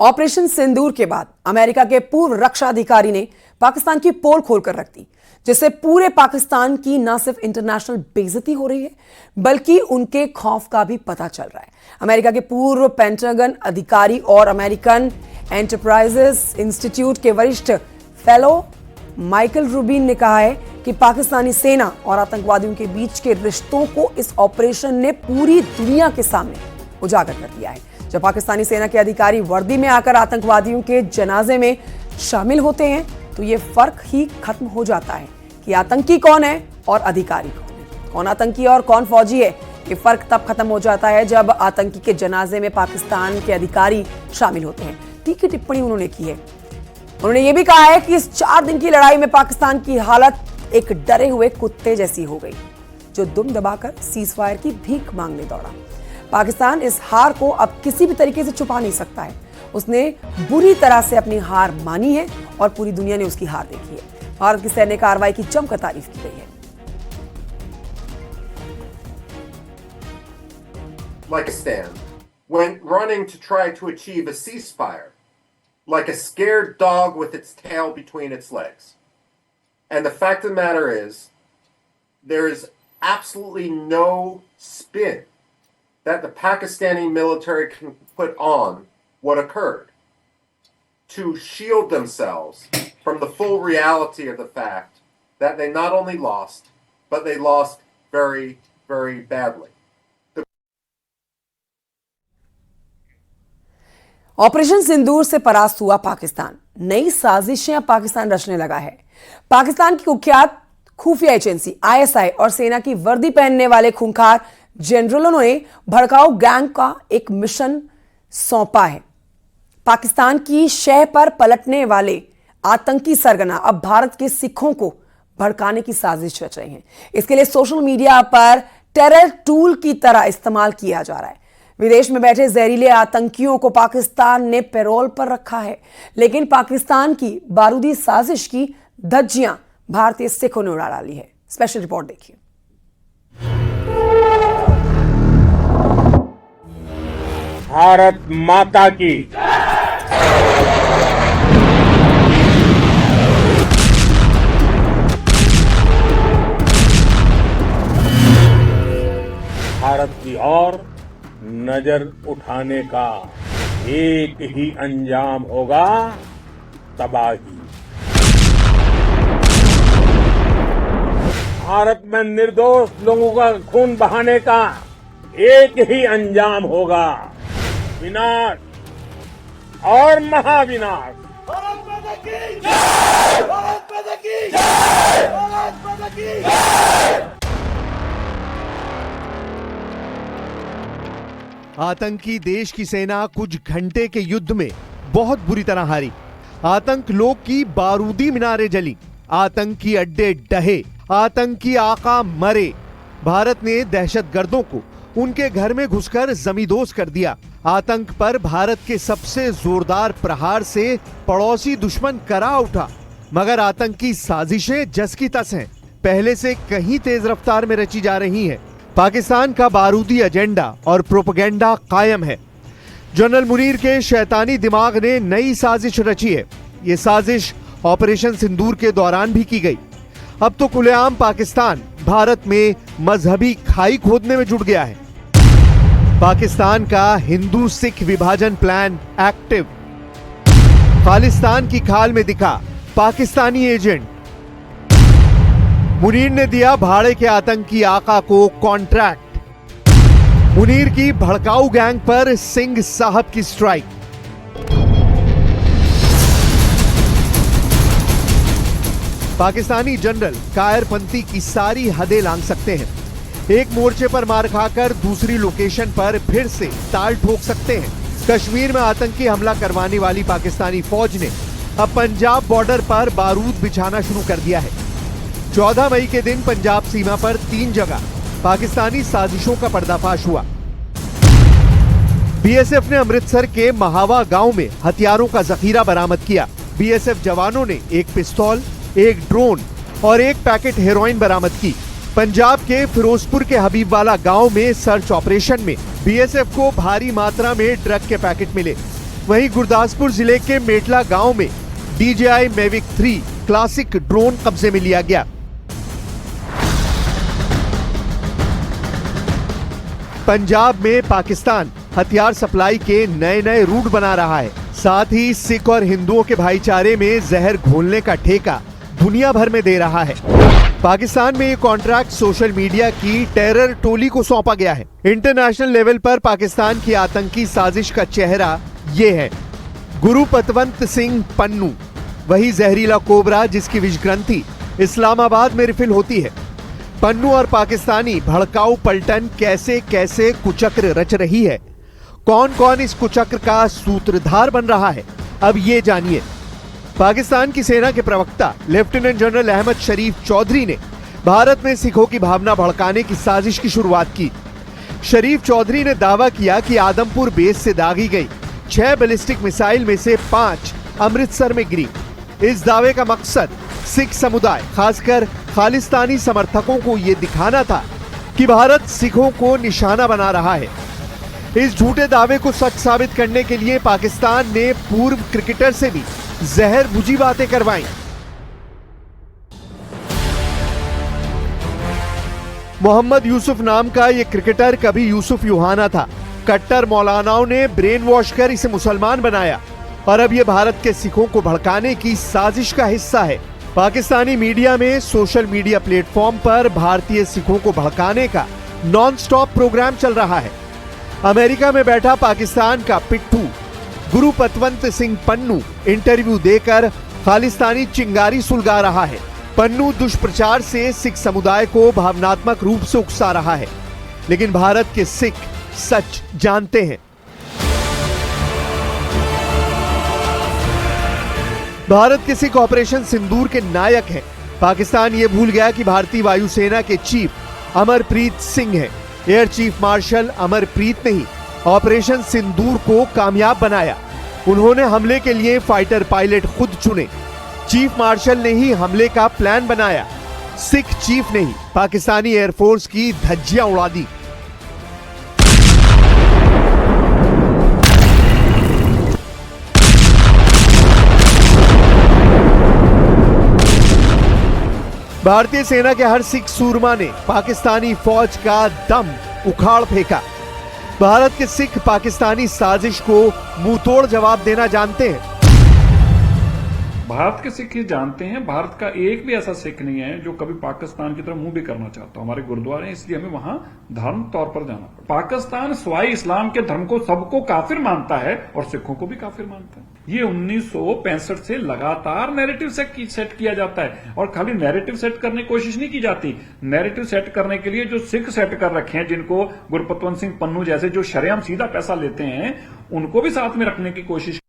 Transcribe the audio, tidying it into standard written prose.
Operation सिंदूर के बाद America के पूर्व रक्षा अधिकारी ने पाकिस्तान की पोल खोलकर रख दी, जिससे पूरे पाकिस्तान की न सिर्फ इंटरनेशनल बेइज्जती हो रही है बल्कि उनके खौफ का भी पता चल रहा है। अमेरिका के पूर्व पेंटागन अधिकारी और अमेरिकन एंटरप्राइजेस इंस्टीट्यूट के वरिष्ठ फेलो माइकल रूबिन ने कहा है कि पाकिस्तानी सेना और आतंकवादियों के बीच के रिश्तों को इस ऑपरेशन ने पूरी दुनिया के सामने उजागर कर दिया है। जब पाकिस्तानी सेना के अधिकारी वर्दी में आकर आतंकवादियों के जनाजे में शामिल होते हैं तो ये फर्क ही खत्म हो जाता है कि आतंकी कौन है और अधिकारी कौन है, कौन आतंकी और कौन फौजी है। ये फर्क तब खत्म हो जाता है जब आतंकी के जनाजे में पाकिस्तान के अधिकारी शामिल होते हैं। तीखी टिप्पणी उन्होंने की है। उन्होंने ये भी कहा है कि इस 4 दिन की लड़ाई में पाकिस्तान की हालत एक डरे हुए कुत्ते जैसी हो गई जो दुम दबाकर सीजफायर की भीख मांगने दौड़ा। पाकिस्तान इस हार को अब किसी भी तरीके से छुपा नहीं सकता है। उसने बुरी तरह से अपनी हार मानी है और पूरी दुनिया ने उसकी हार देखी है। भारत की सैन्य कार्रवाई की जमकर तारीफ की गई है। Like a stand, went running to try to achieve a ceasefire, like a scared dog with its tail between its legs. And the fact of the matter is, there is absolutely no spin that the Pakistani military can put on what occurred to shield themselves from the full reality of the fact that they not only lost, but they lost very, very badly. Operation Sindoor से परास्त हुआ पाकिस्तान। नई साजिशें अब पाकिस्तान रचने लगा है। पाकिस्तान की कुख्यात खुफिया एजेंसी आईएसआई और सेना की वर्दी पहनने वाले खूंखार जनरलों ने भड़काऊ गैंग का एक मिशन सौंपा है। पाकिस्तान की शह पर पलटने वाले आतंकी सरगना अब भारत के सिखों को भड़काने की साजिश रच रहे हैं। इसके लिए सोशल मीडिया पर टेरर टूल की तरह इस्तेमाल किया जा रहा है। विदेश में बैठे जहरीले आतंकियों को पाकिस्तान ने पैरोल पर रखा है, लेकिन पाकिस्तान की बारूदी साजिश की धज्जियां भारतीय सिखों ने उड़ा डाली है। स्पेशल रिपोर्ट देखिए। भारत माता की भारत की ओर नजर उठाने का एक ही अंजाम होगा, तबाही। भारत में निर्दोष लोगों का खून बहाने का एक ही अंजाम होगा, विनाश और महाविनाश। भारत माता की जय! भारत माता की जय! भारत माता की जय! आतंकी देश की सेना कुछ घंटे के युद्ध में बहुत बुरी तरह हारी। आतंक लोग की बारूदी मीनारें जली, आतंकी अड्डे ढहे, आतंकी आका मरे। भारत ने दहशतगर्दों को उनके घर में घुसकर जमींदोज कर दिया। आतंक पर भारत के सबसे जोरदार प्रहार से पड़ोसी दुश्मन करा उठा, मगर आतंकी साजिशें जस की तस हैं, पहले से कहीं तेज रफ्तार में रची जा रही हैं। पाकिस्तान का बारूदी एजेंडा और प्रोपेगेंडा कायम है। जनरल मुनीर के शैतानी दिमाग ने नई साजिश रची है। ये साजिश ऑपरेशन सिंदूर के दौरान भी की गई। अब तो खुलेआम पाकिस्तान भारत में मजहबी खाई खोदने में जुट गया है। पाकिस्तान का हिंदू सिख विभाजन प्लान एक्टिव। खालिस्तान की खाल में दिखा पाकिस्तानी एजेंट। मुनीर ने दिया भाड़े के आतंकी आका को कॉन्ट्रैक्ट। मुनीर की भड़काऊ गैंग पर सिंह साहब की स्ट्राइक। पाकिस्तानी जनरल कायरपंथी की सारी हदें लांघ सकते हैं। एक मोर्चे पर मार खाकर दूसरी लोकेशन पर फिर से ताल ठोक सकते हैं। कश्मीर में आतंकी हमला करवाने वाली पाकिस्तानी फौज ने अब पंजाब बॉर्डर पर बारूद बिछाना शुरू कर दिया है। 14 मई के दिन पंजाब सीमा पर 3 जगह पाकिस्तानी साजिशों का पर्दाफाश हुआ। बीएसएफ ने अमृतसर के महावा गांव में हथियारों का जखीरा बरामद किया। बीएसएफ जवानों ने एक पिस्तौल, एक ड्रोन और एक पैकेट हेरोइन बरामद की। पंजाब के फिरोजपुर के हबीबवाला गांव में सर्च ऑपरेशन में बीएसएफ को भारी मात्रा में ड्रग के पैकेट मिले। वहीं गुरदासपुर जिले के मेटला गांव में DJI Mavic 3 क्लासिक ड्रोन कब्जे में लिया गया। पंजाब में पाकिस्तान हथियार सप्लाई के नए नए रूट बना रहा है। साथ ही सिख और हिंदुओं के भाईचारे में जहर घोलने का ठेका दुनिया भर में दे रहा है। पाकिस्तान में ये कॉन्ट्रैक्ट सोशल मीडिया की टेरर टोली को सौंपा गया है। इंटरनेशनल लेवल पर पाकिस्तान की आतंकी साजिश का चेहरा ये है गुरुपतवंत सिंह पन्नू, वही जहरीला कोबरा जिसकी विषग्रंथि इस्लामाबाद में रिफिल होती है। पन्नू और पाकिस्तानी भड़काऊ पलटन कैसे कैसे कुचक्र रच रही है, कौन कौन इस कुचक्र का सूत्रधार बन रहा है, अब ये जानिए। पाकिस्तान की सेना के प्रवक्ता लेफ्टिनेंट जनरल अहमद शरीफ चौधरी ने भारत में सिखों की भावना भड़काने की साजिश की शुरुआत की। शरीफ चौधरी ने दावा किया कि आदमपुर बेस से दागी गई 6 बैलिस्टिक मिसाइल में से 5 अमृतसर में गिरी। इस दावे का मकसद सिख समुदाय, खासकर खालिस्तानी समर्थकों को यह दिखाना था कि भारत सिखों को निशाना बना रहा है। इस झूठे दावे को सच साबित करने के लिए पाकिस्तान ने पूर्व क्रिकेटर से भी जहर बुझी बातें करवाई। मोहम्मद यूसुफ नाम का यह क्रिकेटर कभी यूसुफ यूहाना था। कट्टर मौलानाओं ने ब्रेन वॉश कर इसे मुसलमान बनाया और अब यह भारत के सिखों को भड़काने की साजिश का हिस्सा है। पाकिस्तानी मीडिया में सोशल मीडिया प्लेटफॉर्म पर भारतीय सिखों को भड़काने का नॉन स्टॉप प्रोग्राम चल रहा है। अमेरिका में बैठा पाकिस्तान का पिट्ठू गुरुपतवंत सिंह पन्नू इंटरव्यू देकर खालिस्तानी चिंगारी सुलगा रहा है। पन्नू दुष्प्रचार से सिख समुदाय को भावनात्मक रूप से उकसा रहा है, लेकिन भारत के सिख सच जानते हैं। भारत के सिख ऑपरेशन सिंदूर के नायक हैं। पाकिस्तान ये भूल गया कि भारतीय वायुसेना के चीफ अमरप्रीत सिंह हैं। एयर चीफ मार्शल अमरप्रीत ने ही ऑपरेशन सिंदूर को कामयाब बनाया। उन्होंने हमले के लिए फाइटर पायलट खुद चुने। चीफ मार्शल ने ही हमले का प्लान बनाया। सिख चीफ ने ही पाकिस्तानी एयरफोर्स की धज्जियां उड़ा दी। भारतीय सेना के हर सिख सूरमा ने पाकिस्तानी फौज का दम उखाड़ फेंका। भारत के सिख पाकिस्तानी साजिश को मुंहतोड़ जवाब देना जानते हैं। भारत के सिख ये जानते हैं, भारत का एक भी ऐसा सिख नहीं है जो कभी पाकिस्तान की तरफ मुंह भी करना चाहता। हमारे गुरुद्वारे हैं, इसलिए हमें वहां धर्म तौर पर जाना पड़ता। पाकिस्तान स्वाई इस्लाम के धर्म को सबको काफिर मानता है और सिखों को भी काफिर मानता है। ये 1965 से लगातार नैरेटिव सेट किया जाता है और खाली नैरेटिव सेट करने की कोशिश नहीं की जाती। नैरेटिव सेट करने के लिए जो सिख सेट कर रखे हैं, जिनको गुरपतवंत सिंह पन्नू जैसे जो शरेआम सीधा पैसा लेते हैं, उनको भी साथ में रखने की कोशिश